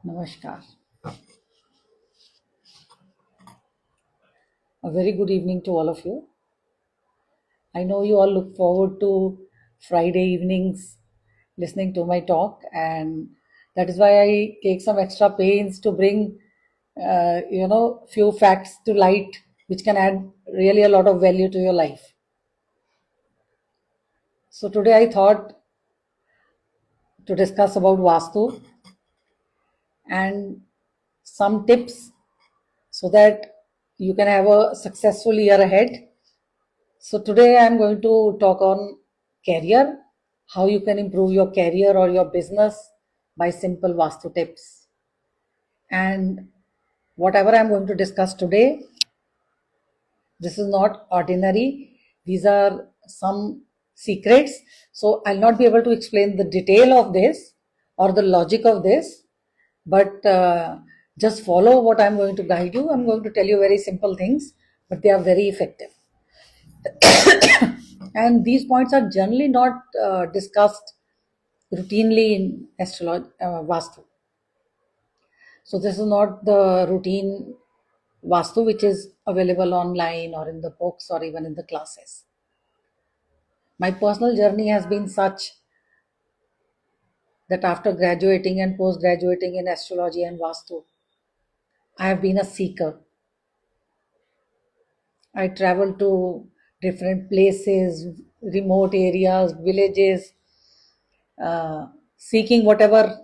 Namaskar. A very good evening to all of you. I know you all look forward to Friday evenings listening to my talk, and that is why I take some extra pains to bring, few facts to light which can add really a lot of value to your life. So today I thought to discuss about Vastu and some tips so that you can have a successful year ahead. So today I'm going to talk on career, how you can improve your career or your business by simple Vastu tips. And whatever I'm going to discuss today, this is not ordinary. These are some secrets. So I'll not be able to explain the detail of this or the logic of this, but just follow what I'm going to guide you. I'm going to tell you very simple things, but they are very effective. And these points are generally not discussed routinely in astrology, Vastu. So this is not the routine Vastu which is available online or in the books or even in the classes. My personal journey has been such that after graduating and post-graduating in astrology and Vastu, I have been a seeker. I traveled to different places, remote areas, villages, seeking whatever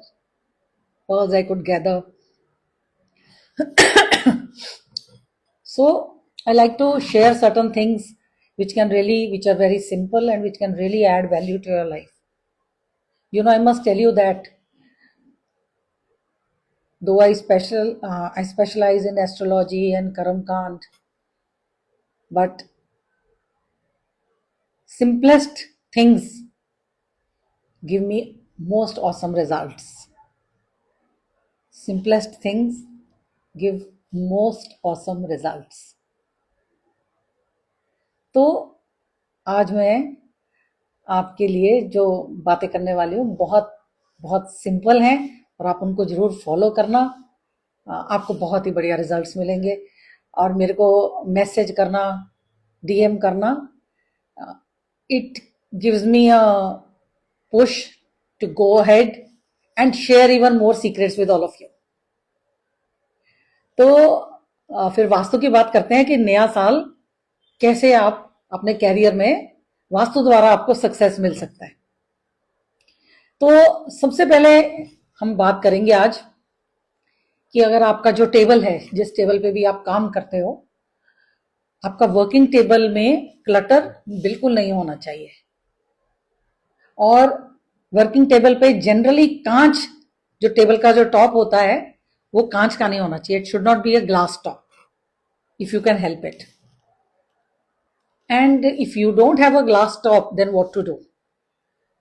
pearls I could gather. So I like to share certain things which are very simple and which can really add value to your life. I must tell you that though I specialize in astrology and Karamkand, but simplest things give me most awesome results. Simplest things give most awesome results. तो आज मैं आपके लिए जो बातें करने वाली हूँ बहुत बहुत सिंपल हैं और आप उनको जरूर फॉलो करना. आपको बहुत ही बढ़िया रिजल्ट्स मिलेंगे. और मेरे को मैसेज करना, डीएम करना, it gives me a push to go ahead and share even more secrets with all of you. तो फिर वास्तु की बात करते हैं कि नया साल कैसे आप अपने कैरियर में वास्तु द्वारा आपको सक्सेस मिल सकता है. तो सबसे पहले हम बात करेंगे आज कि अगर आपका जो टेबल है, जिस टेबल पे भी आप काम करते हो, आपका वर्किंग टेबल में क्लटर बिल्कुल नहीं होना चाहिए. और वर्किंग टेबल पे जनरली कांच, जो टेबल का जो टॉप होता है वो कांच का नहीं होना चाहिए. It should not be a glass top if you can help it. And if you don't have a glass top then what to do.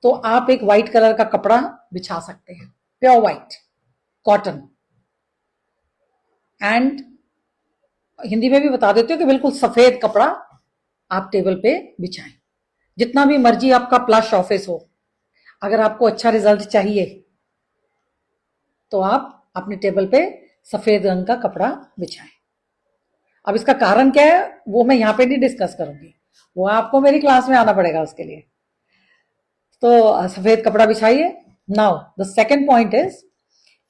तो आप एक व्हाइट कलर का कपड़ा बिछा सकते हैं, pure white cotton. And Hindi में भी बता देते हो कि बिल्कुल सफेद कपड़ा आप टेबल पे बिछाएं. जितना भी मर्जी आपका प्लश ऑफिस हो, अगर आपको अच्छा रिजल्ट चाहिए तो आप अपने टेबल पे सफेद रंग का कपड़ा बिछाएं. अब इसका कारण क्या है वो मैं यहाँ पे नहीं डिस्कस करूंगी, वो आपको मेरी क्लास में आना पड़ेगा उसके लिए. तो सफेद कपड़ा बिछाइए. Now the second point is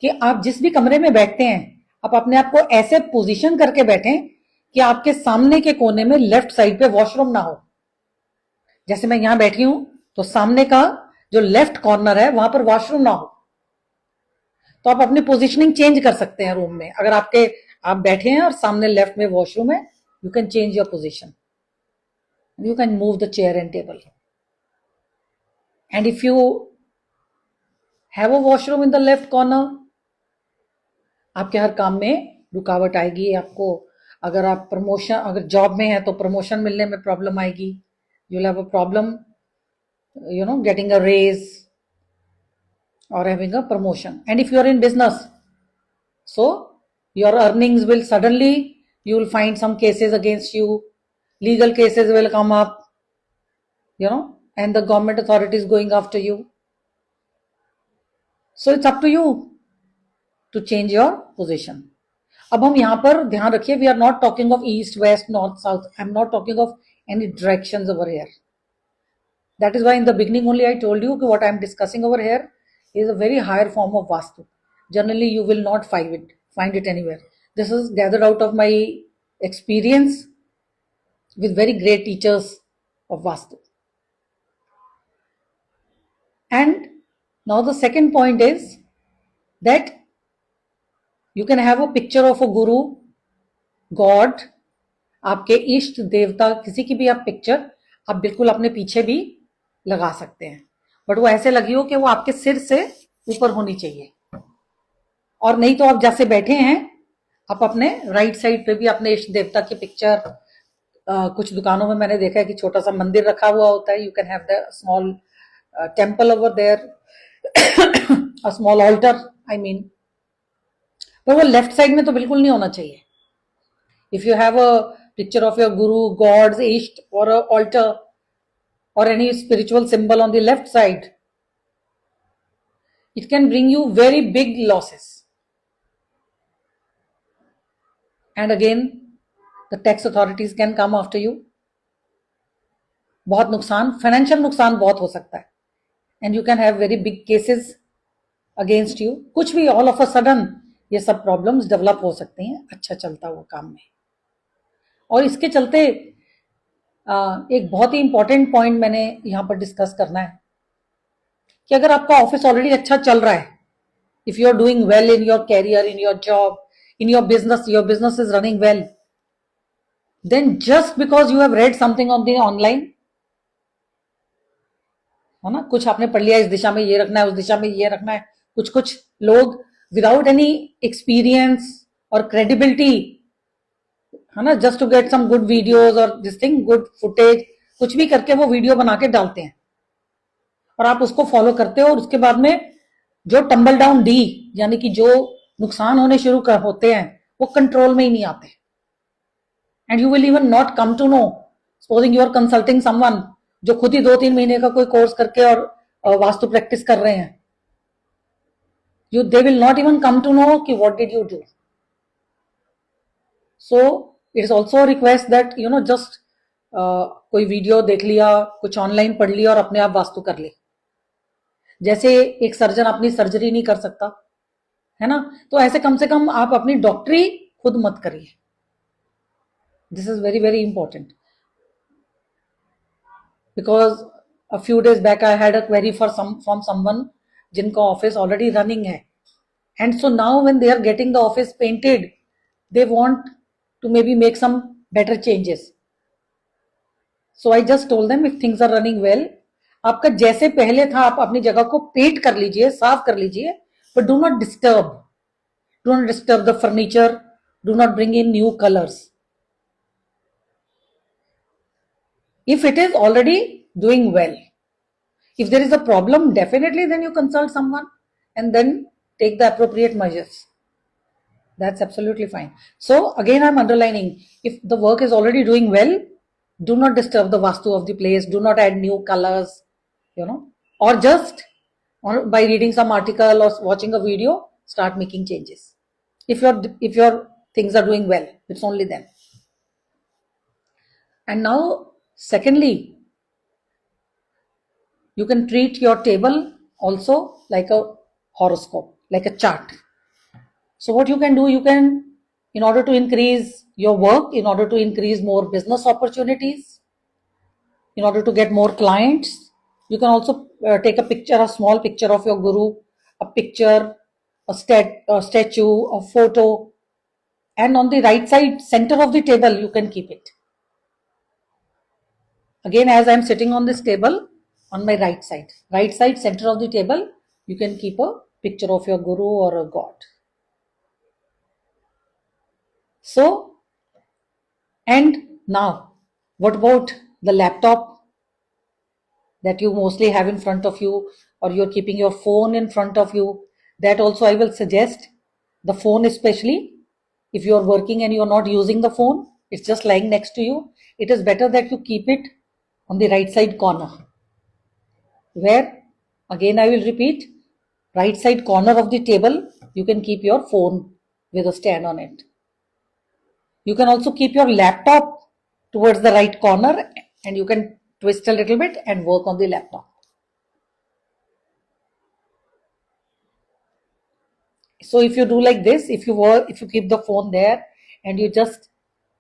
कि आप जिस भी कमरे में बैठते हैं, आप अपने आप को ऐसे पोजीशन करके बैठें कि आपके सामने के कोने में लेफ्ट साइड पे वॉशरूम ना हो. जैसे मैं यहां बैठी हूं तो सामने का जो लेफ्ट कॉर्नर है वहां पर वॉशरूम ना हो. तो आप अपनी पोजीशनिंग चेंज कर सकते हैं रूम में. अगर आप बैठे हैं और सामने लेफ्ट में वॉशरूम है, you can change your position. You can move the chair and table. And if you have a washroom in the left corner, आपके हर काम में रुकावट आएगी. आपको अगर जॉब में है तो प्रमोशन मिलने में प्रॉब्लम आएगी. You will have a problem getting a raise or having a promotion. And if you are in business, so your earnings will suddenly, you will find some cases against you, legal cases will come up, and the government authorities going after you. So it's up to you. to change your position. अब हम यहाँ पर ध्यान रखिए, we are not talking of east, west, north, south. I'm not talking of any directions over here. That is why in the beginning only I told you that what I am discussing over here is a very higher form of Vastu. Generally, you will not find it anywhere. This is gathered out of my experience with very great teachers of Vastu. And now the second point is that you can have a picture of a guru, God, आपके इष्ट देवता किसी की भी आप picture आप बिल्कुल अपने पीछे भी लगा सकते हैं, बट वो ऐसे लगी हो कि वो आपके सिर से ऊपर होनी चाहिए. और नहीं तो आप जैसे बैठे हैं आप अपने राइट साइड पे भी अपने इष्ट देवता की पिक्चर, कुछ दुकानों में मैंने देखा है कि छोटा सा मंदिर रखा हुआ होता है. You can have the small temple over there, a small altar I mean, पर वो लेफ्ट साइड में तो बिल्कुल नहीं होना चाहिए. If you have a picture of your guru, god's ishta, or a altar, or any spiritual symbol on the left side, it can bring you very big losses. And again, the tax authorities can come after you. बहुत नुकसान, financial नुकसान बहुत हो सकता है. And you can have very big cases against you. कुछ भी all of a sudden ये सब प्रॉब्लम्स डेवलप हो सकती हैं अच्छा चलता हुआ काम में. और इसके चलते एक बहुत ही इंपॉर्टेंट पॉइंट मैंने यहां पर डिस्कस करना है कि अगर आपका ऑफिस ऑलरेडी अच्छा चल रहा है, if you are doing well in your career, in your job, in your business is running well, then just because you have read something on the online, है ना, कुछ आपने पढ़ लिया इस दिशा में ये रखना है, उस दिशा में ये रखना है, कुछ लोग विदाउट एनी एक्सपीरियंस और क्रेडिबिलिटी, है ना, just to get some good videos और दिस थिंग, गुड फुटेज, कुछ भी करके वो वीडियो बना के डालते हैं और आप उसको फॉलो करते हो और उसके बाद में जो टम्बल डाउन डी यानी कि जो नुकसान होने शुरू होते हैं वो कंट्रोल में ही नहीं आते. And you will even not come to know, supposing you are consulting someone जो खुद ही 2-3 महीने का कोई कोर्स करके और वास्तु प्रैक्टिस कर रहे हैं, they will not even come to know कि what did you do. So it is also request that you know just कोई वीडियो देख लिया, कुछ ऑनलाइन पढ़ लिया और अपने आप वास्तु कर ली. जैसे एक सर्जन अपनी सर्जरी नहीं कर सकता, है ना, तो ऐसे कम से कम आप अपनी डॉक्टरी खुद मत करिए. This is very very important because a few days back I had a query from someone जिनका ऑफिस ऑलरेडी रनिंग है, and so now when they are getting the office painted they want to maybe make some better changes. So I just told them if things are running well, आपका जैसे पहले था आप अपनी जगह को paint कर लीजिए, साफ कर लीजिए, but do not disturb the furniture, do not bring in new colors. If it is already doing well, if there is a problem, definitely then you consult someone and then take the appropriate measures. That's absolutely fine. So again, I'm underlining, if the work is already doing well, do not disturb the vastu of the place, do not add new colors, you know, or just by reading some article or watching a video, start making changes. If your things are doing well, it's only then. And now, secondly, you can treat your table also like a horoscope, like a chart. So what you can do, you can, in order to increase your work, in order to increase more business opportunities, in order to get more clients, you can also take a picture, a small picture of your guru, a picture, a statue, a photo, and on the right side center of the table you can keep it. Again, as I am sitting on this table, on my right side center of the table, you can keep a picture of your guru or a god. So, and now, what about the laptop that you mostly have in front of you, or you're keeping your phone in front of you? That also I will suggest. The phone especially, if you're working and you're not using the phone, it's just lying next to you, it is better that you keep it on the right side corner. Where, again I will repeat, right side corner of the table, you can keep your phone with a stand on it. You can also keep your laptop towards the right corner and you can twist a little bit and work on the laptop. So if you do like this, if you keep the phone there and you just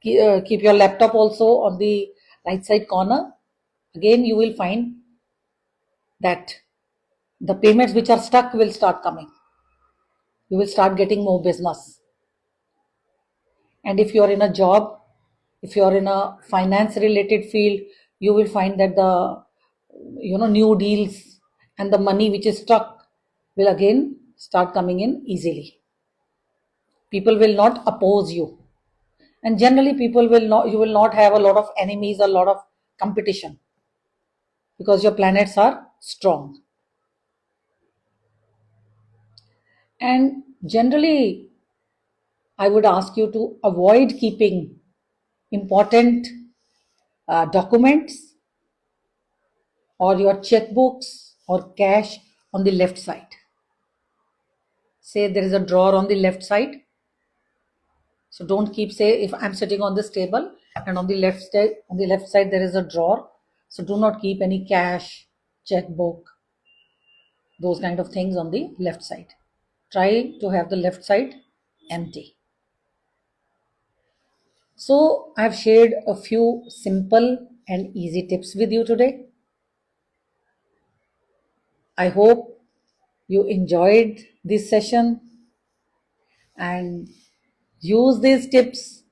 keep your laptop also on the right side corner, again you will find that the payments which are stuck will start coming. You will start getting more business. And if you are in a job, if you are in a finance related field, you will find that the new deals and the money which is stuck will again start coming in easily. People will not oppose you, and generally people will not, you will not have a lot of enemies, a lot of competition, because your planets are strong. And generally I would ask you to avoid keeping important documents or your checkbooks or cash on the left side. Say there is a drawer on the left side, so don't keep, say if I'm sitting on this table and on the left side there is a drawer, so do not keep any cash, checkbook, those kind of things on the left side. Try to have the left side empty. So I've shared a few simple and easy tips with you today. I hope you enjoyed this session and use these tips.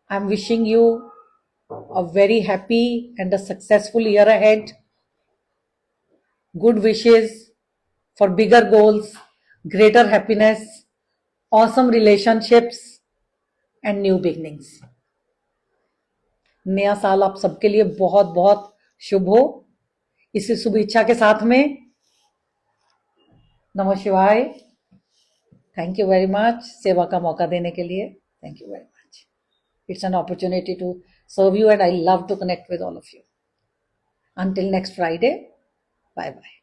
I'm wishing you a very happy and a successful year ahead. Good wishes for bigger goals, greater happiness, awesome relationships and new beginnings. नया साल आप सबके लिए बहुत बहुत शुभ हो. इसी शुभ इच्छा के साथ में नमः शिवाय. थैंक यू वेरी मच सेवा का मौका देने के लिए. Thank you very much. It's an opportunity to serve you and I love to connect with all of you. Until next Friday, bye bye.